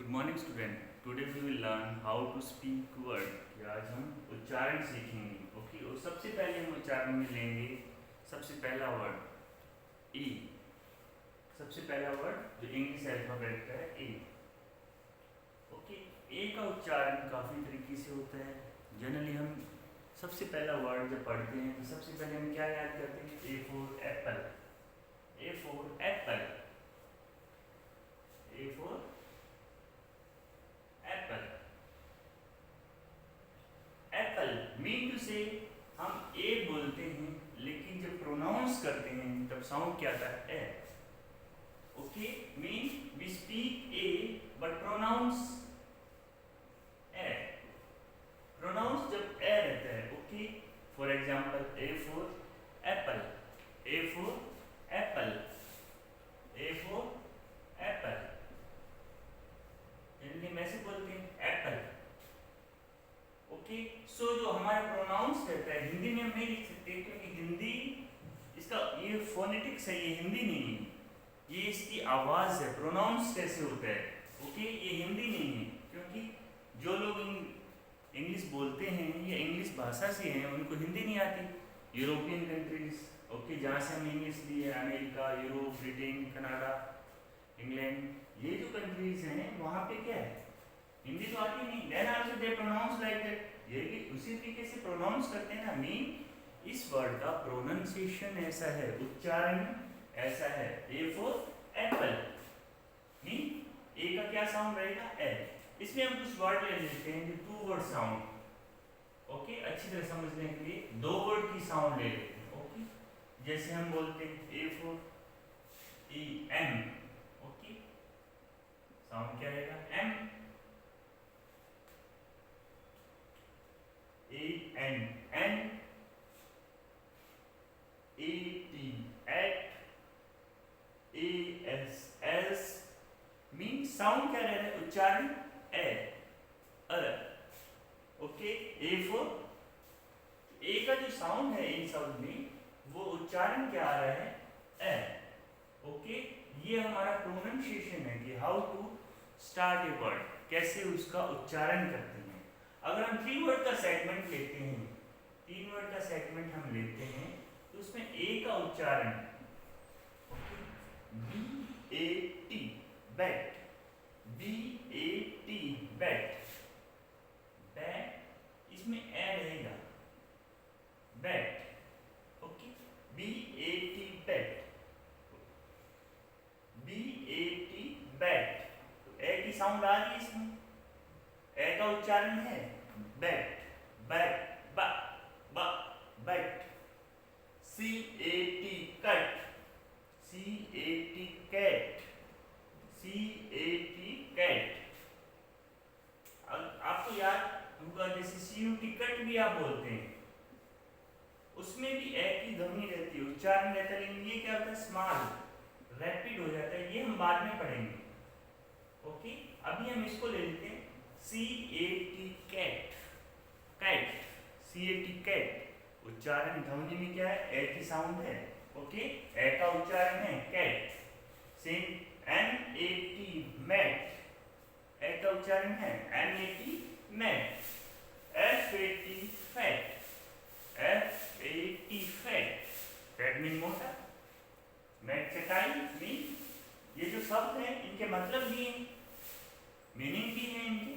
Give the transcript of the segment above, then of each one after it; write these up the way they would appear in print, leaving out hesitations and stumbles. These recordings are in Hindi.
Good morning student. Today we will learn how to speak word कि आज हम उच्चारण सीखेंगे। ओके, और सबसे पहले हम उच्चारण में लेंगे सबसे पहला वर्ड ई। सबसे पहला वर्ड जो इंग्लिश अल्फाबेट का है ए। ओके, ए का उच्चारण काफ़ी तरीके से होता है। जनरली हम सबसे पहला वर्ड जब पढ़ते हैं तो सबसे पहले हम क्या याद करते हैं? A for apple. A for apple. A for apple. Apple mean to say हम ए बोलते हैं, लेकिन जब प्रोनाउंस करते हैं तब साउंड क्या आता है? A. Okay, mean we speak a but pronounce a. Pronounce जब ए रहता है। Okay, for example a for apple. A for apple. A for apple. Generally हम ऐसे बोलते हैं एप्पल। ओके, सो जो हमारा प्रोनाउंस रहता है हिंदी में हम नहीं लिख सकते, क्योंकि हिंदी इसका ये फोनेटिक्स है, ये हिंदी नहीं है, ये इसकी आवाज़ है। प्रोनाउंस कैसे होता है? ओके, ये हिंदी नहीं है, क्योंकि जो लोग इंग्लिश बोलते हैं या इंग्लिश भाषा से हैं उनको हिंदी नहीं आती। यूरोपियन कंट्रीज, ओके, जहाँ से हम इंग्लिश लिए, America, Europe, Britain, Canada, England, ये जो कंट्रीज हैं वहाँ पे क्या है? हिंदी तो आती नहीं। Then also they pronounce like that, ये भी उसी तरीके से प्रोनाउंस करते हैं ना। मीन इस वर्ड का प्रोनाउंसिएशन ऐसा है, उच्चारण ऐसा है। ए फॉर एप्पल मीन ए का क्या साउंड रहेगा? ए। इसमें हम कुछ वर्ड ले लेते हैं जो टू वर्ड साउंड। ओके, अच्छी तरह समझने के लिए दो वर्ड की साउंड ले लेते हैं। ओके, जैसे हम बोलते हैं A for E M. Okay, sound क्या रहेगा? Am. A N an. A T at. A S as. Mean sound क्या रह रहा है? उच्चारण ए। ओके, ए फॉर ए का जो साउंड है इन सब में, वो उच्चारण क्या आ रहा है? ए। ओके, ये हमारा प्रोनाउंसिएशन है कि how to start a word, कैसे उसका उच्चारण करते हैं। अगर हम 3 वर्ड का सेगमेंट लेते हैं, 3 वर्ड का सेगमेंट हम लेते हैं, तो उसमें ए का उच्चारण B A T, bat. B A T, bat. Bat, इसमें ए रहेगा, bat. Okay, B A T, bat. B A T, bat. तो ए की साउंड आ रही है इसमें, ए का उच्चारण है बैट। बैट, ब ब bat. C A T, cut. C A T, cat. C A T, cat. आपको याद होगा जैसे सी यू टी, कट भी आप बोलते हैं, उसमें भी ए की ध्वनि रहती है, उच्चारण रहता है, लेकिन ये क्या होता है? स्मॉल, रैपिड हो जाता है। ये हम बाद में पढ़ेंगे। ओके, अभी हम इसको ले लेते हैं C A T, cat. Cat, C A T, cat. उच्चारण ध्वनि में क्या है? ए की साउंड है। ओके, ए का उच्चारण है cat. Same N A T, mat. A का उच्चारण है N A T, mat. F A T, fat. F A T, fat. Fat mean मोटा, मैट चटाई। मीन ये जो शब्द हैं इनके मतलब भी हैं, मीनिंग भी है इनके।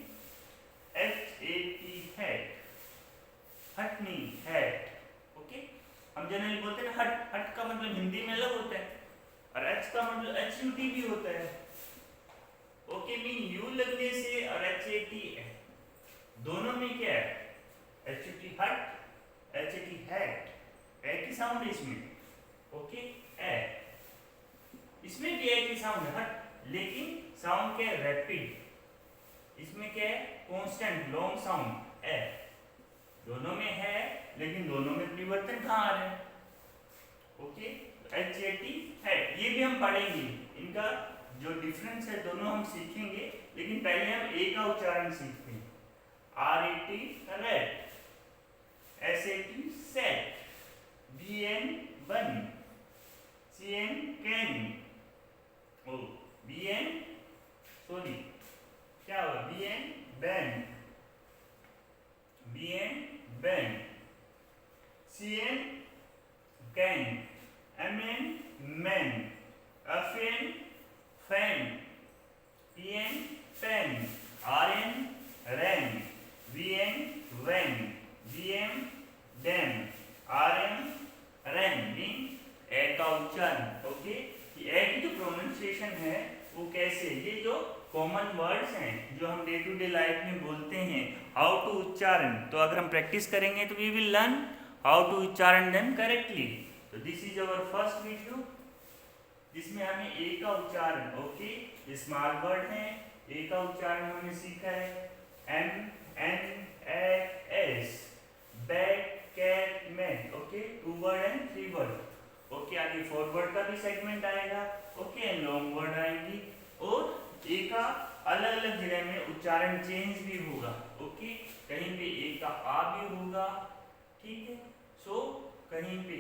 H A T, hat. हट मीन हैट। ओके, हम जनरली बोलते हैं हट। हट का मतलब हिंदी में अलग होता है, और एच का मतलब एच यू टी भी होता है। ओके, मीन यू लगने से और एच ए टी दोनों में क्या है? H U T hut, H A T hat. A की साउंड है इसमें। Okay, A. इसमें भी ए की साउंड है हट, लेकिन साउंड क्या है? रैपिड। इसमें क्या है? कांस्टेंट, लॉन्ग साउंड ए। दोनों में है, लेकिन दोनों में परिवर्तन कहाँ आ रहा है? Okay, H A T, hat, ये भी हम पढ़ेंगे। इनका जो डिफरेंस है दोनों हम सीखेंगे, लेकिन पहले हम ए का उच्चारण सीखते हैं। R A T, rat. S A T, set. B N, bun. C N, can. O, B N, sorry, okay, कि ए की जो प्रोनाउंसिएशन है वो कैसे, ये जो कॉमन वर्ड्स हैं जो हम डे टू डे लाइफ में बोलते हैं, हाउ टू उच्चारण, तो अगर हम प्रैक्टिस करेंगे तो we will learn how to उच्चारण देम करेक्टली। तो this is our first video जिसमें हमें ए का उच्चारण, ओके, स्मॉल वर्ड है, ए का उच्चारण हमने सीखा है, M N A S, bat cat mat, okay, 2 word and 3 word, okay. आगे 4 वर्ड का भी सेगमेंट आएगा, ओके, एंड लॉन्ग वर्ड आएंगी, और ए का अलग अलग जगह में उच्चारण चेंज भी होगा, ओके, कहीं पे ए का आ भी होगा, ठीक है। सो कहीं पे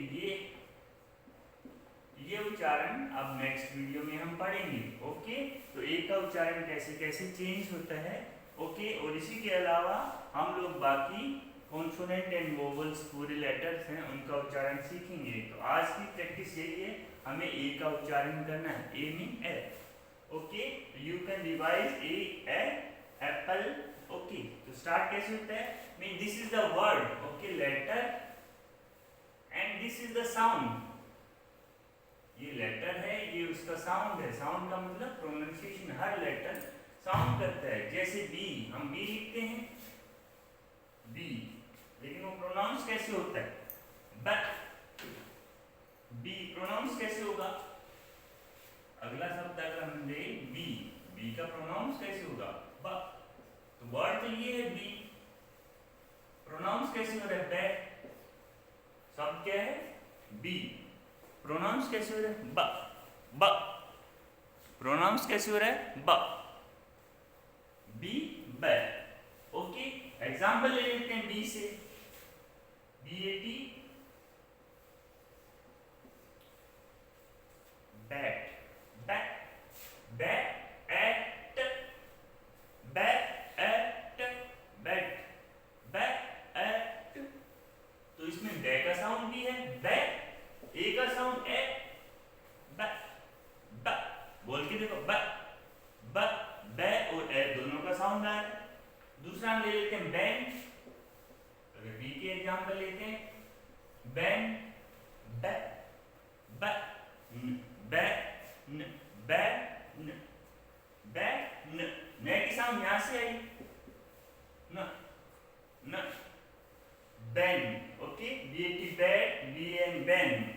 ये उच्चारण अब नेक्स्ट वीडियो में हम पढ़ेंगे, ओके। तो ए का उच्चारण कैसे कैसे चेंज होता है, ओके, और इसी के अलावा हम लोग बाकी कॉन्सोनेंट एंड वोवेल्स पूरे लेटर्स हैं उनका उच्चारण सीखेंगे। तो आज की प्रैक्टिस यही है, हमें ए का उच्चारण करना है, A mean ape, okay. You can revise A apple, okay. तो स्टार्ट कैसे होता है, mean this is the word, okay, letter, and this is the sound, ये लेटर है, ये उसका साउंड है, साउंड का मतलब प्रोनाउंसिएशन, हर लेटर साउंड करता है। जैसे बी, हम बी लिखते हैं बी, लेकिन वो प्रोनाउंस कैसे होता है, बट बी प्रोनाउंस कैसे होगा, अगला शब्द अगर हम ले बी, बी का प्रोनाउंस कैसे होगा, ब, तो वर्ड तो ये है बी, प्रोनाउंस कैसे हो रहा है, बैट, शब्द क्या है बी, प्रोनाउंस कैसे हो रहा है ब, ब, प्रोनाउंस कैसे हो रहा है ब, बी बैट, ओके। एग्जाम्पल ले लेते हैं बी से, BAT, bat, bat, bat at, bat at, bat, bat at, तो इसमें बै का साउंड भी है, बै, ए का साउंड ए, ब, ब, बोल के देखो, ब, ब, बै और ए दोनों का साउंड आ रहा है। दूसरा हम ले लेते हैं बैंड, अगर बी के एग्जाम्पल लेते हैं, बैंड, ब, ब, न, ब, न, ब, न, ब, न, न की साउंड यहां से आई, न, न, band, okay, BAT bat, BAN band,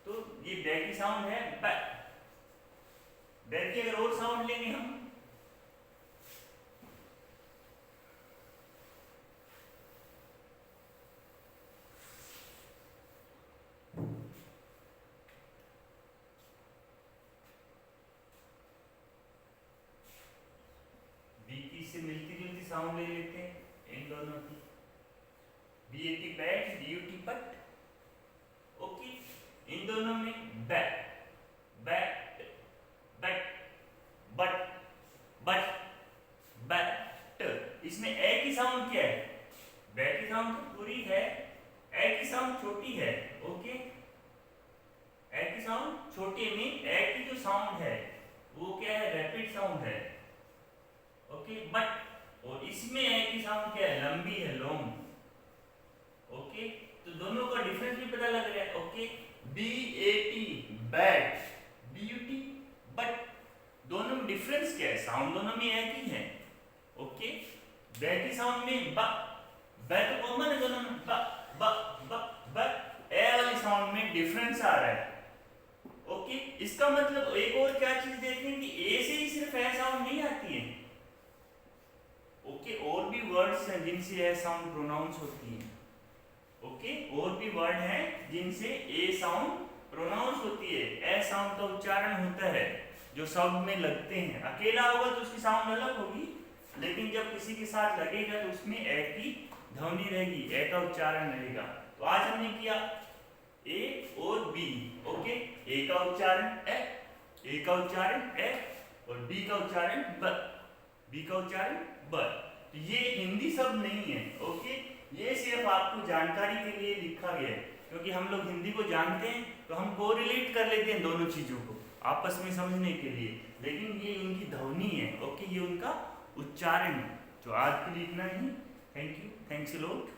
तो ये बै की साउंड है ब, बै की अगर और साउंड लेंगे हम, बी की से मिलती जुलती साउंड ले लेते हैं इन दोनों की, BAT bat, BUT but, okay, इन दोनों में bat, bat, but, but, but, but, इसमें ए की साउंड क्या है, बै की साउंड तो पूरी है, ए की साउंड छोटी है, ओके, ए की साउंड छोटी है, मीन ए की जो साउंड है वो क्या है, रैपिड साउंड है, ओके, बट, और इसमें ए की साउंड क्या है, लंबी है, लॉन्ग, ओके। तो दोनों का डिफरेंस भी पता लग रहा है, okay, BAT bat, BUT but, दोनों में डिफरेंस क्या है, साउंड दोनों में एक ही है, ओके। बै की साउंड में ब, बै तो कॉमन है दोनों में, ब, ब, ब, ब, ए वाली साउंड में डिफरेंस आ रहा है, ओके। इसका मतलब एक और क्या चीज देखें कि ए से ही सिर्फ ए साउंड नहीं आती है, ओके, और भी वर्ड्स हैं जिनसे ए साउंड प्रोनाउंस होती है, ओके, और भी वर्ड हैं जिनसे ए साउंड प्रोनाउंस होती है, ए साउंड का उच्चारण होता है जो शब्द में लगते हैं, अकेला होगा तो उसकी साउंड अलग होगी, लेकिन जब किसी के साथ लगेगा तो उसमें ए की ध्वनि रहेगी, ए का उच्चारण रहेगा। तो आज हमने किया ए और बी, ओके, ए का उच्चारण ए का उच्चारण ए, और बी का उच्चारण ब, बी का उच्चारण ब। तो ये हिंदी शब्द नहीं है, ओके, ये सिर्फ आपको जानकारी के लिए लिखा गया है, क्योंकि हम लोग हिंदी को जानते हैं तो हम कोरिलेट कर लेते हैं दोनों चीजों को आपस में समझने के लिए, लेकिन ये उनकी ध्वनि है, ओके, ये उनका उच्चारण है। तो आज के लिए इतना ही, thank you, thanks a lot.